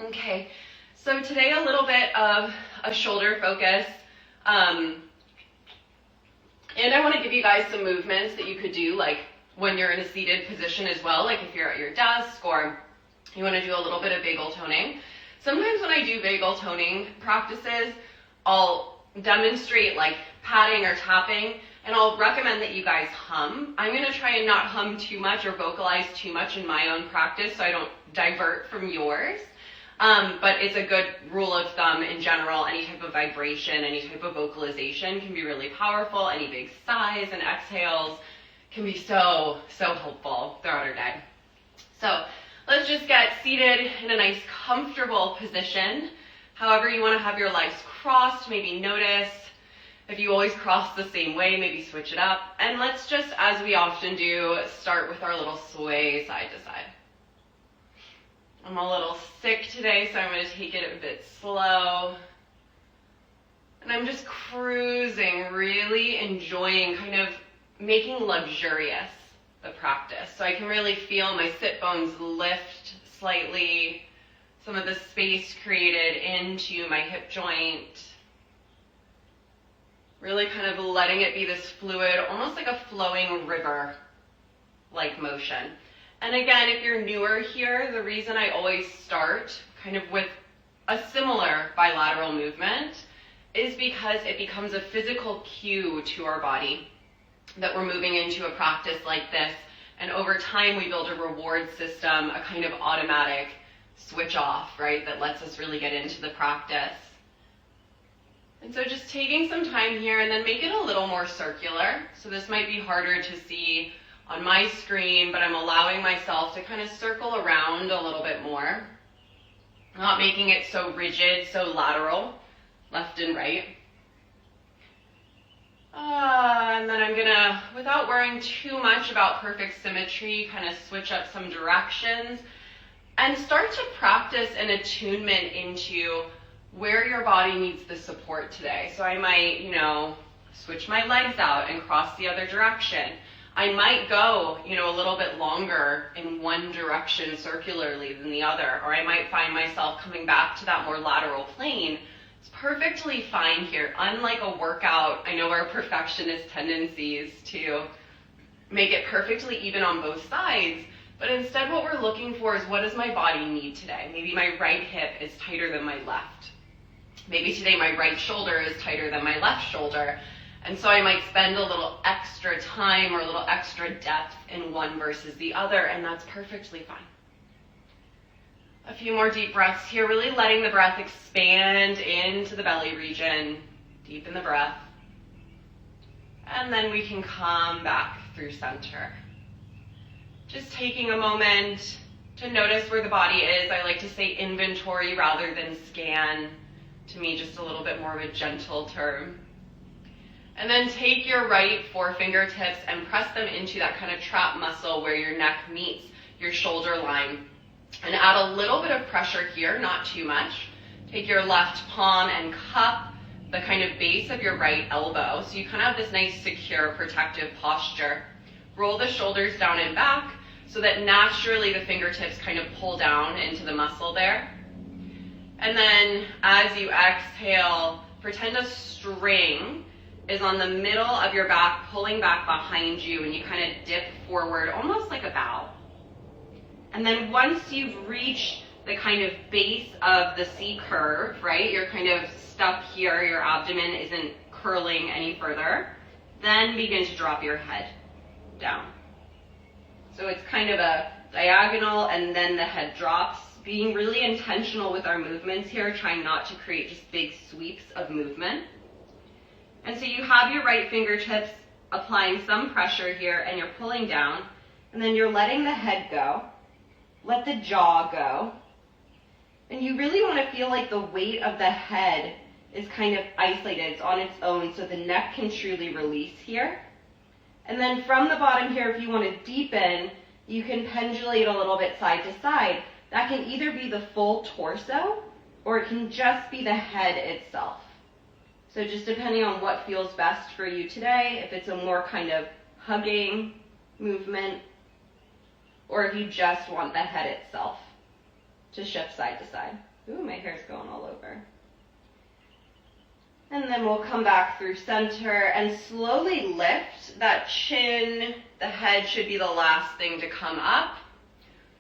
Okay, so today a little bit of a shoulder focus, and I want to give you guys some movements that you could do like when you're in a seated position as well, like if you're at your desk or you want to do a little bit of vagal toning. Sometimes when I do vagal toning practices, I'll demonstrate like patting or tapping, and I'll recommend that you guys hum. I'm going to try and not hum too much or vocalize too much in my own practice so I don't divert from yours. But it's a good rule of thumb in general. Any type of vibration, any type of vocalization can be really powerful. Any big sighs and exhales can be so helpful throughout our day. So let's just get seated in a nice comfortable position. However you want to have your legs crossed, maybe notice if you always cross the same way, maybe switch it up. And let's just, as we often do, start with our little sway side to side. I'm a little sick today, so I'm going to take it a bit slow. And I'm just cruising, really enjoying, kind of making luxurious the practice. So I can really feel my sit bones lift slightly, some of the space created into my hip joint. Really kind of letting it be this fluid, almost like a flowing river-like motion. And again, if you're newer here, the reason I always start kind of with a similar bilateral movement is because it becomes a physical cue to our body that we're moving into a practice like this. And over time, we build a reward system, a kind of automatic switch off, right, that lets us really get into the practice. And so just taking some time here and then make it a little more circular. So this might be harder to see on my screen, but I'm allowing myself to kind of circle around a little bit more. Not making it so rigid, so lateral, left and right. And then I'm gonna, without worrying too much about perfect symmetry, kind of switch up some directions and start to practice an attunement into where your body needs the support today. So I might, switch my legs out and cross the other direction. I might go, a little bit longer in one direction circularly than the other, or I might find myself coming back to that more lateral plane. It's perfectly fine here. Unlike a workout, I know our perfectionist tendencies to make it perfectly even on both sides, but instead what we're looking for is, what does my body need today? Maybe my right hip is tighter than my left. Maybe today my right shoulder is tighter than my left shoulder. And so I might spend a little extra time or a little extra depth in one versus the other, and that's perfectly fine. A few more deep breaths here, really letting the breath expand into the belly region. Deepen the breath. And then we can come back through center. Just taking a moment to notice where the body is. I like to say inventory rather than scan. To me, just a little bit more of a gentle term. And then take your right four fingertips and press them into that kind of trap muscle where your neck meets your shoulder line. And add a little bit of pressure here, not too much. Take your left palm and cup the kind of base of your right elbow. So you kind of have this nice, secure, protective posture. Roll the shoulders down and back so that naturally the fingertips kind of pull down into the muscle there. And then as you exhale, pretend a string is on the middle of your back, pulling back behind you, and you kind of dip forward, almost like a bow. And then once you've reached the kind of base of the C curve, right, you're kind of stuck here, your abdomen isn't curling any further, then begin to drop your head down. So it's kind of a diagonal, and then the head drops. Being really intentional with our movements here, trying not to create just big sweeps of movement. And so you have your right fingertips applying some pressure here, and you're pulling down, and then you're letting the head go. Let the jaw go. And you really want to feel like the weight of the head is kind of isolated. It's on its own, so the neck can truly release here. And then from the bottom here, if you want to deepen, you can pendulate a little bit side to side. That can either be the full torso, or it can just be the head itself. So just depending on what feels best for you today, if it's a more kind of hugging movement, or if you just want the head itself to shift side to side. Ooh, my hair's going all over. And then we'll come back through center and slowly lift that chin. The head should be the last thing to come up.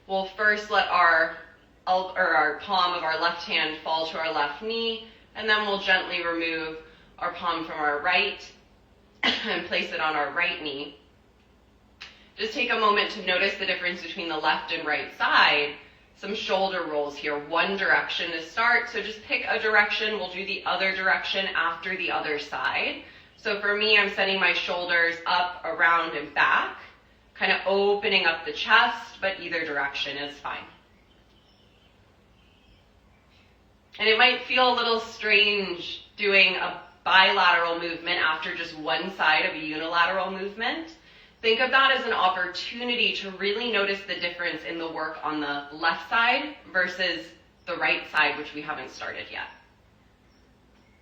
We'll first let our palm of our left hand fall to our left knee, and then we'll gently remove our palm from our right and place it on our right knee. Just take a moment to notice the difference between the left and right side. Some shoulder rolls here, one direction to start. So just pick a direction. We'll do the other direction after the other side. So for me, I'm sending my shoulders up, around, and back, kind of opening up the chest, but either direction is fine. And it might feel a little strange doing a bilateral movement after just one side of a unilateral movement. Think of that as an opportunity to really notice the difference in the work on the left side versus the right side, which we haven't started yet.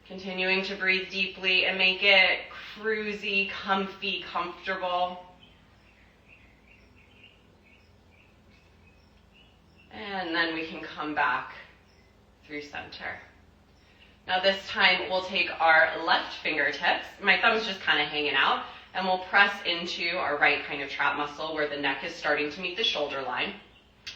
Continuing to breathe deeply and make it cruisy, comfy, comfortable. And then we can come back through center. Now this time we'll take our left fingertips. My thumb's just kind of hanging out. And we'll press into our right kind of trap muscle where the neck is starting to meet the shoulder line.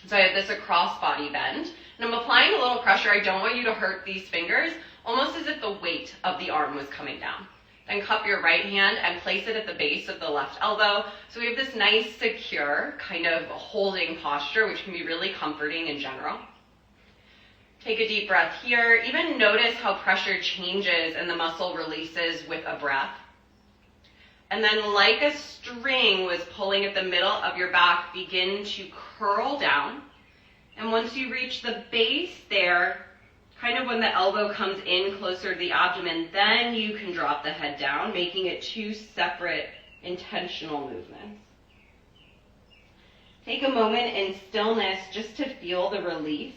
So I have this across body bend. And I'm applying a little pressure. I don't want you to hurt these fingers, almost as if the weight of the arm was coming down. Then cup your right hand and place it at the base of the left elbow. So we have this nice, secure kind of holding posture, which can be really comforting in general. Take a deep breath here. Even notice how pressure changes and the muscle releases with a breath. And then like a string was pulling at the middle of your back, begin to curl down. And once you reach the base there, kind of when the elbow comes in closer to the abdomen, then you can drop the head down, making it two separate intentional movements. Take a moment in stillness just to feel the release.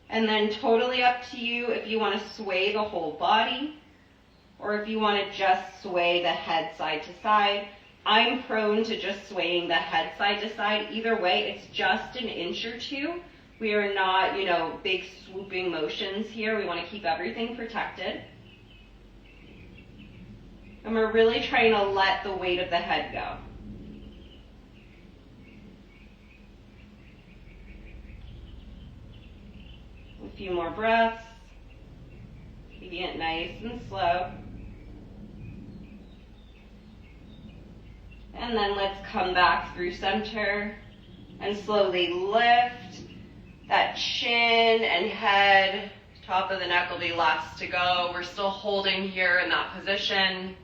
And then totally up to you if you want to sway the whole body, or if you want to just sway the head side to side. I'm prone to just swaying the head side to side. Either way, it's just an inch or two. We are not, big swooping motions here. We want to keep everything protected. And we're really trying to let the weight of the head go. A few more breaths. Keeping it nice and slow. And then let's come back through center and slowly lift that chin and head. Top of the neck will be last to go. We're still holding here in that position.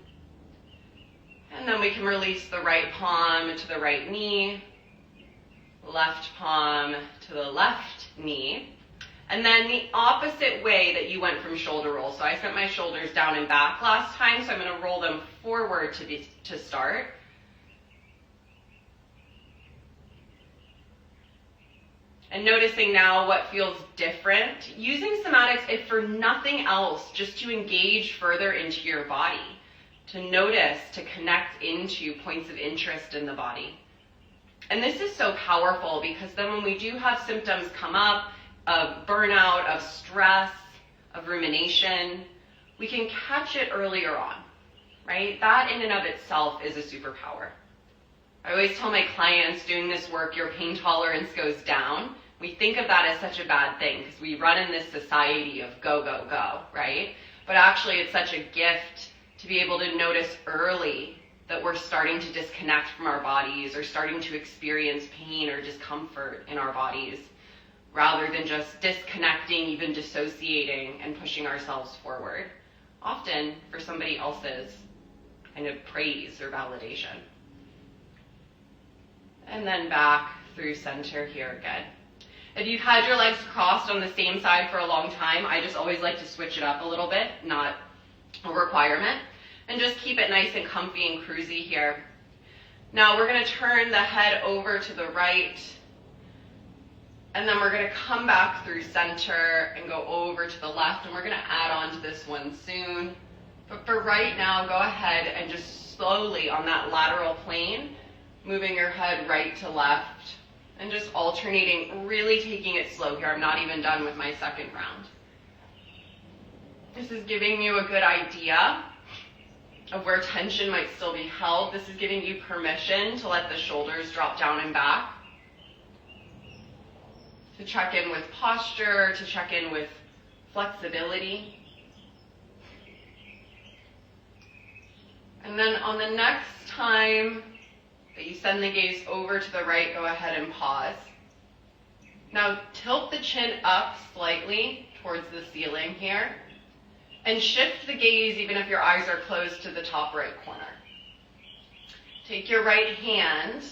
And then we can release the right palm to the right knee, left palm to the left knee. And then the opposite way that you went from shoulder roll. So I sent my shoulders down and back last time, so I'm going to roll them forward to start. And noticing now what feels different. Using somatics, if for nothing else, just to engage further into your body, to notice, to connect into points of interest in the body. And this is so powerful because then when we do have symptoms come up of burnout, of stress, of rumination, we can catch it earlier on, right? That in and of itself is a superpower. I always tell my clients doing this work, your pain tolerance goes down. We think of that as such a bad thing because we run in this society of go, go, go, right? But actually it's such a gift to be able to notice early that we're starting to disconnect from our bodies or starting to experience pain or discomfort in our bodies, rather than just disconnecting, even dissociating and pushing ourselves forward, often for somebody else's kind of praise or validation. And then back through center here again. If you've had your legs crossed on the same side for a long time, I just always like to switch it up a little bit, not a requirement, and just keep it nice and comfy and cruisy here. Now we're going to turn the head over to the right, and then we're going to come back through center and go over to the left, and we're going to add on to this one soon. But for right now, go ahead and just slowly on that lateral plane, moving your head right to left, And just alternating, really taking it slow here. I'm not even done with my second round. This is giving you a good idea of where tension might still be held. This is giving you permission to let the shoulders drop down and back. To check in with posture, to check in with flexibility. And then on the next time that you send the gaze over to the right, go ahead and pause. Now tilt the chin up slightly towards the ceiling here, and shift the gaze even if your eyes are closed to the top right corner. Take your right hand,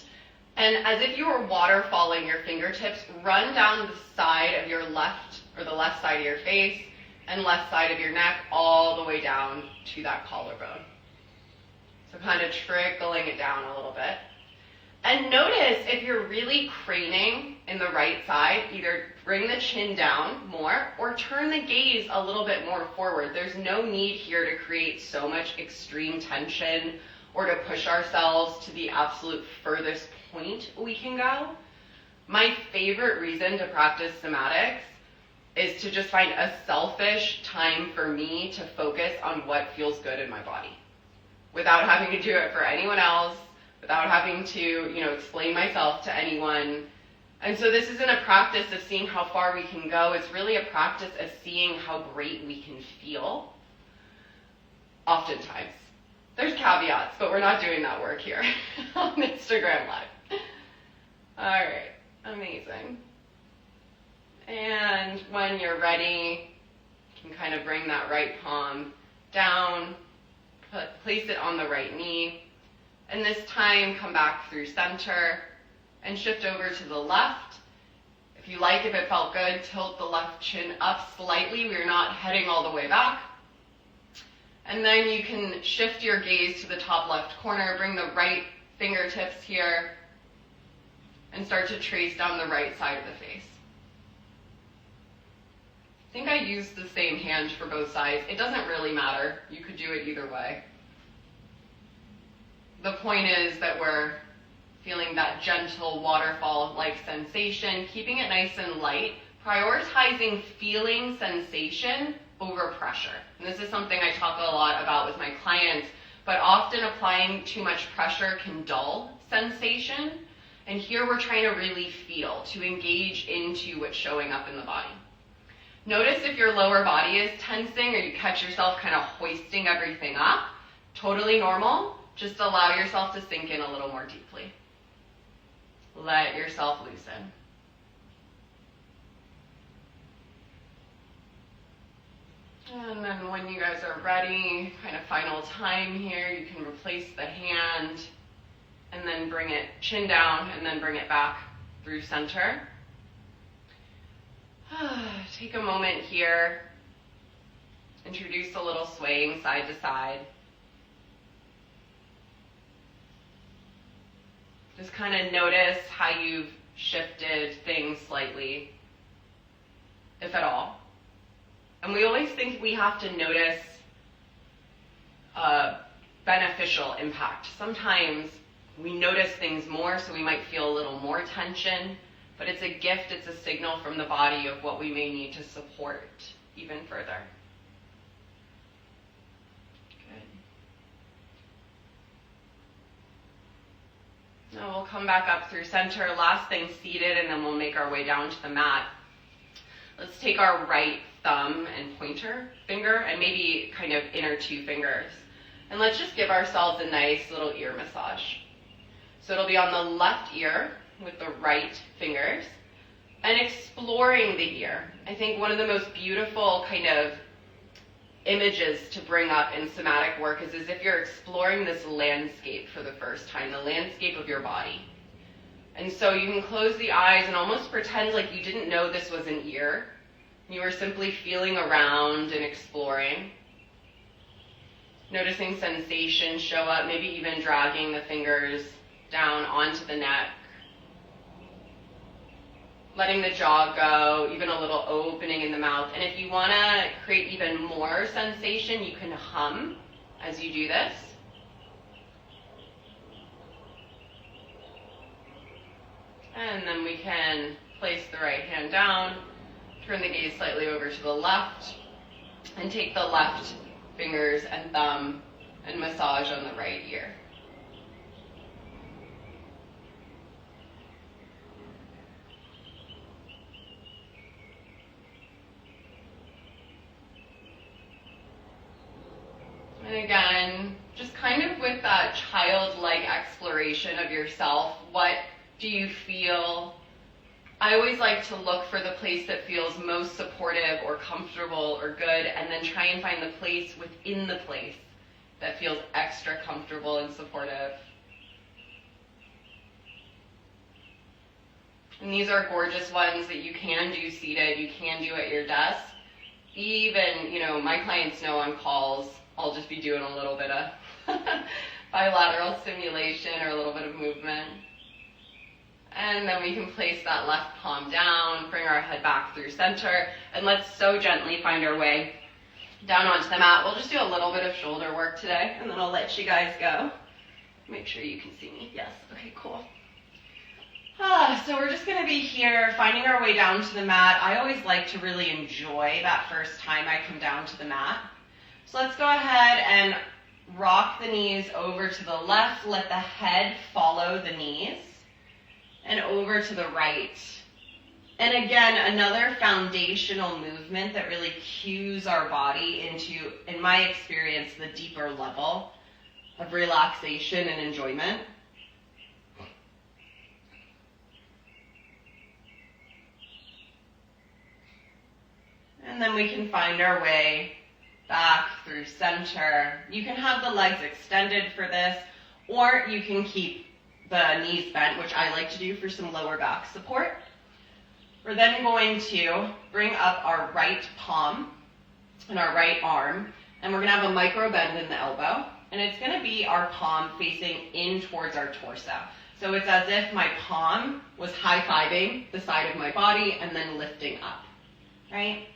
and as if you were waterfalling your fingertips, run down the side of your left, or the left side of your face, and left side of your neck, all the way down to that collarbone. So kind of trickling it down a little bit. And notice if you're really craning in the right side, either bring the chin down more or turn the gaze a little bit more forward. There's no need here to create so much extreme tension or to push ourselves to the absolute furthest point we can go. My favorite reason to practice somatics is to just find a selfish time for me to focus on what feels good in my body without having to do it for anyone else, without having to, explain myself to anyone. And so this isn't a practice of seeing how far we can go. It's really a practice of seeing how great we can feel. Oftentimes. There's caveats, but we're not doing that work here on Instagram Live. All right, amazing. And when you're ready, you can kind of bring that right palm down, place it on the right knee, and this time come back through center and shift over to the left. If you like, if it felt good, tilt the left chin up slightly. We're not heading all the way back. And then you can shift your gaze to the top left corner, bring the right fingertips here, and start to trace down the right side of the face. I think I used the same hand for both sides. It doesn't really matter. You could do it either way. The point is that we're feeling that gentle waterfall-like sensation, keeping it nice and light, prioritizing feeling sensation over pressure. And this is something I talk a lot about with my clients, but often applying too much pressure can dull sensation. And here we're trying to really feel, to engage into what's showing up in the body. Notice if your lower body is tensing or you catch yourself kind of hoisting everything up. Totally normal. Just allow yourself to sink in a little more deeply. Let yourself loosen. And then when you guys are ready, kind of final time here, you can replace the hand and then bring it chin down and then bring it back through center. Take a moment here. Introduce a little swaying side to side. Just kind of notice how you've shifted things slightly, if at all. And we always think we have to notice beneficial impact. Sometimes we notice things more, so we might feel a little more tension, but it's a gift, it's a signal from the body of what we may need to support even further. Now we'll come back up through center, last thing seated, and then we'll make our way down to the mat. Let's take our right thumb and pointer finger and maybe kind of inner two fingers. And let's just give ourselves a nice little ear massage. So it'll be on the left ear with the right fingers and exploring the ear. I think one of the most beautiful kind of images to bring up in somatic work is as if you're exploring this landscape for the first time, the landscape of your body. And so you can close the eyes and almost pretend like you didn't know this was an ear. You were simply feeling around and exploring. Noticing sensation show up, maybe even dragging the fingers down onto the neck. Letting the jaw go, even a little opening in the mouth. And if you want to create even more sensation, you can hum as you do this. And then we can place the right hand down, turn the gaze slightly over to the left, and take the left fingers and thumb and massage on the right ear. And again, just kind of with that childlike exploration of yourself, what do you feel? I always like to look for the place that feels most supportive or comfortable or good, and then try and find the place within the place that feels extra comfortable and supportive. And these are gorgeous ones that you can do seated, you can do at your desk. Even, my clients know on calls, I'll just be doing a little bit of bilateral stimulation or a little bit of movement. And then we can place that left palm down, bring our head back through center, and let's so gently find our way down onto the mat. We'll just do a little bit of shoulder work today, and then I'll let you guys go. Make sure you can see me. Yes, okay, cool. So we're just gonna be here, finding our way down to the mat. I always like to really enjoy that first time I come down to the mat. So let's go ahead and rock the knees over to the left, let the head follow the knees, and over to the right. And again, another foundational movement that really cues our body into, in my experience, the deeper level of relaxation and enjoyment. And then we can find our way back through center. You can have the legs extended for this, or you can keep the knees bent, which I like to do for some lower back support. We're then going to bring up our right palm and our right arm, and we're going to have a micro bend in the elbow, and it's going to be our palm facing in towards our torso. So it's as if my palm was high-fiving the side of my body and then lifting up, right?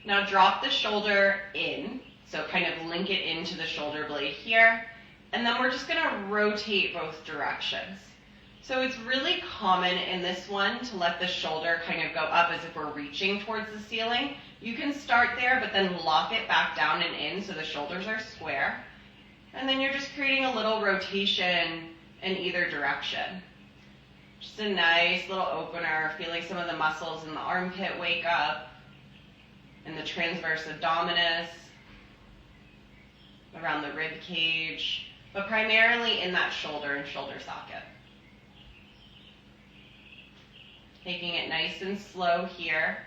Now drop the shoulder in, so kind of link it into the shoulder blade here, and then we're just going to rotate both directions. So it's really common in this one to let the shoulder kind of go up as if we're reaching towards the ceiling. You can start there, but then lock it back down and in so the shoulders are square. And then you're just creating a little rotation in either direction. Just a nice little opener, feeling some of the muscles in the armpit wake up, in the transverse abdominis, around the rib cage, but primarily in that shoulder and shoulder socket. Taking it nice and slow here,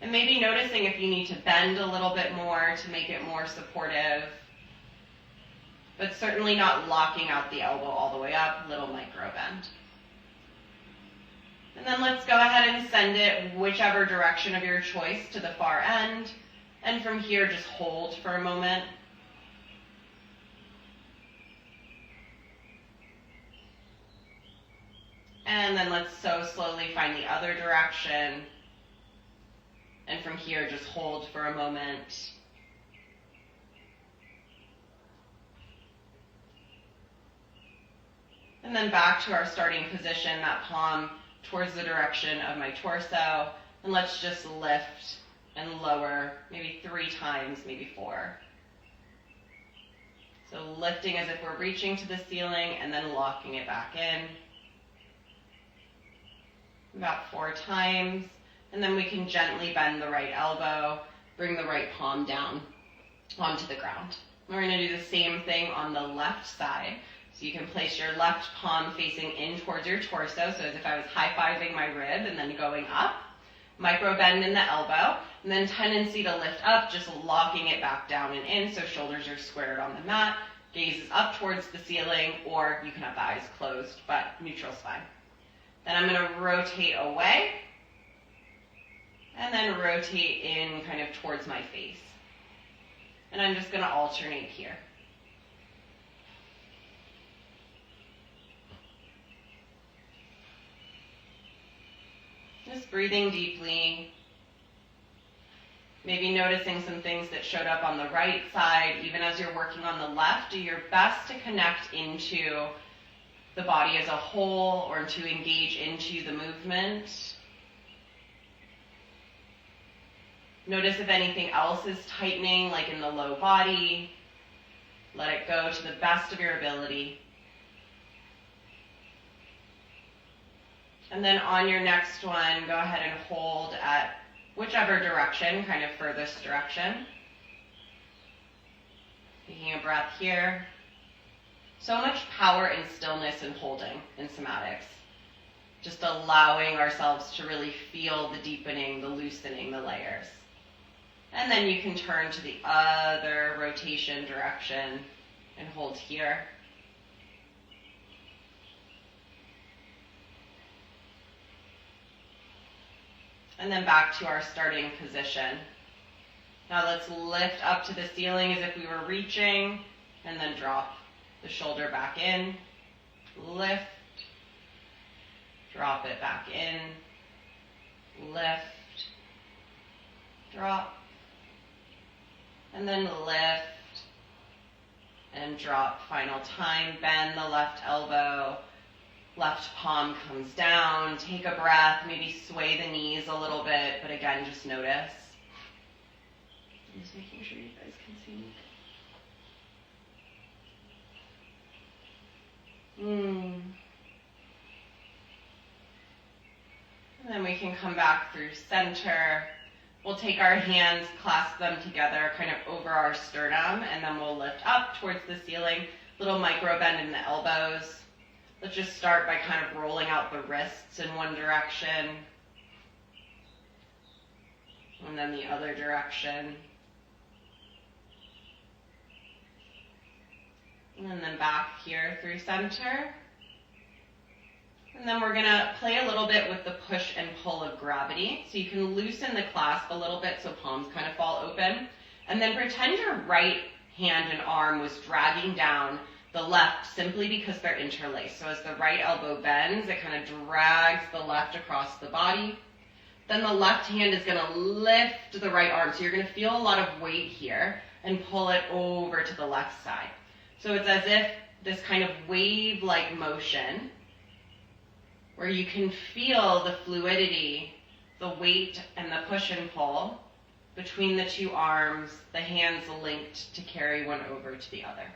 and maybe noticing if you need to bend a little bit more to make it more supportive, but certainly not locking out the elbow all the way up, little micro bend. And then let's go ahead and send it whichever direction of your choice to the far end. And from here, just hold for a moment. And then let's so slowly find the other direction. And from here, just hold for a moment. And then back to our starting position, that palm towards the direction of my torso, and let's just lift and lower, maybe 3 times, maybe 4. So lifting as if we're reaching to the ceiling and then locking it back in. About 4 times, and then we can gently bend the right elbow, bring the right palm down onto the ground. We're going to do the same thing on the left side. So you can place your left palm facing in towards your torso, so as if I was high-fiving my rib and then going up. Micro bend in the elbow, and then tendency to lift up, just locking it back down and in so shoulders are squared on the mat. Gaze is up towards the ceiling, or you can have the eyes closed, but neutral spine. Then I'm going to rotate away, and then rotate in kind of towards my face. And I'm just going to alternate here. Just breathing deeply, maybe noticing some things that showed up on the right side. Even as you're working on the left, do your best to connect into the body as a whole or to engage into the movement. Notice if anything else is tightening, like in the low body. Let it go to the best of your ability. And then on your next one, go ahead and hold at whichever direction, kind of furthest direction. Taking a breath here. So much power and stillness in holding in somatics. Just allowing ourselves to really feel the deepening, the loosening, the layers. And then you can turn to the other rotation direction and hold here. And then back to our starting position. Now let's lift up to the ceiling as if we were reaching, and then drop the shoulder back in. Lift. Drop it back in. Lift. Drop. And then lift. And drop. Final time. Bend the left elbow. Left palm comes down. Take a breath. Maybe sway the knees a little bit. But again, just notice. I'm just making sure you guys can see me. And then we can come back through center. We'll take our hands, clasp them together kind of over our sternum, and then we'll lift up towards the ceiling. Little micro bend in the elbows. Let's just start by kind of rolling out the wrists in one direction. And then the other direction. And then back here through center. And then we're going to play a little bit with the push and pull of gravity. So you can loosen the clasp a little bit so palms kind of fall open. And then pretend your right hand and arm was dragging down the left simply because they're interlaced. So as the right elbow bends, it kind of drags the left across the body. Then the left hand is going to lift the right arm. So you're going to feel a lot of weight here and pull it over to the left side. So it's as if this kind of wave-like motion where you can feel the fluidity, the weight and the push and pull between the two arms, the hands linked to carry one over to the other.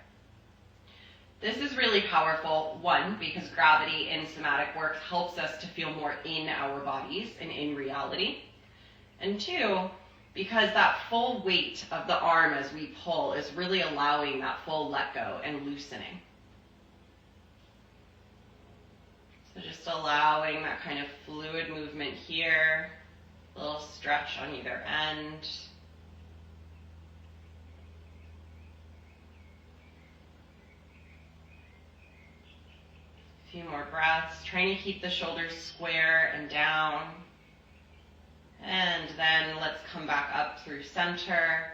This is really powerful, one, because gravity in somatic work helps us to feel more in our bodies and in reality. And two, because that full weight of the arm as we pull is really allowing that full let go and loosening. So just allowing that kind of fluid movement here, a little stretch on either end. A few more breaths, trying to keep the shoulders square and down. And then let's come back up through center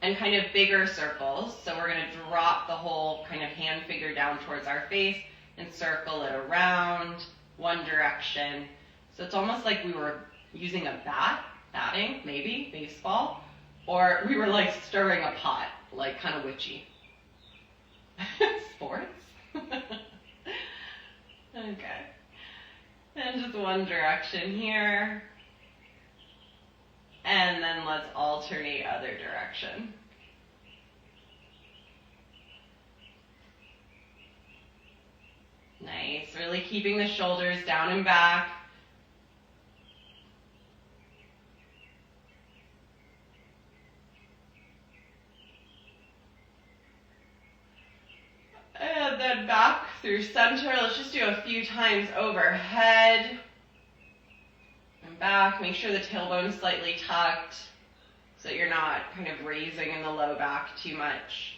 and kind of bigger circles. So we're going to drop the whole kind of hand figure down towards our face and circle it around one direction. So it's almost like we were using a batting, maybe, baseball, or we were like stirring a pot, like kind of witchy. Sports? Okay. And just one direction here. And then let's alternate other direction. Nice. Really keeping the shoulders down and back. And then back through center. Let's just do a few times overhead. And back. Make sure the tailbone is slightly tucked so that you're not kind of raising in the low back too much.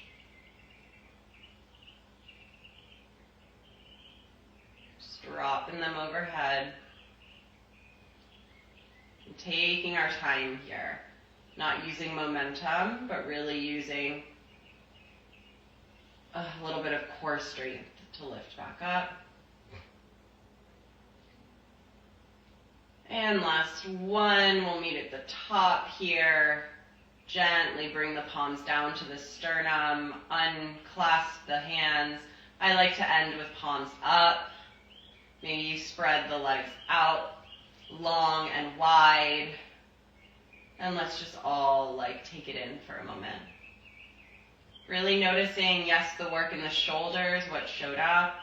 Just dropping them overhead. And taking our time here. Not using momentum, but really using a little bit of core strength to lift back up. And last one, we'll meet at the top here. Gently bring the palms down to the sternum, unclasp the hands, I like to end with palms up. Maybe you spread the legs out long and wide. And let's just all take it in for a moment. Really noticing, yes, the work in the shoulders, what showed up,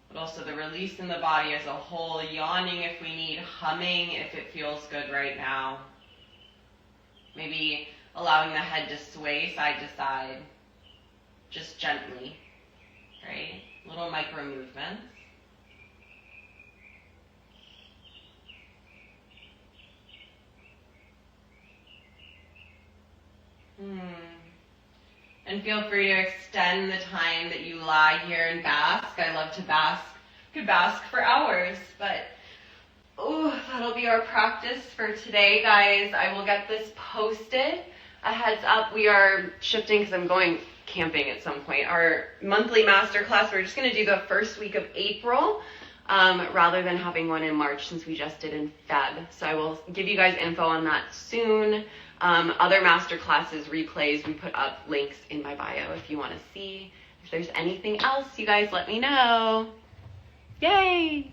but also the release in the body as a whole, yawning if we need, humming if it feels good right now. Maybe allowing the head to sway side to side, just gently, right? Little micro movements. And feel free to extend the time that you lie here and bask. I love to bask. Could bask for hours, but that'll be our practice for today, guys. I will get this posted. A heads up, we are shifting because I'm going camping at some point. Our monthly masterclass, we're just going to do the first week of April rather than having one in March since we just did in Feb. So I will give you guys info on that soon. Other master classes, replays, we put up links in my bio if you want to see. If there's anything else, you guys let me know. Yay!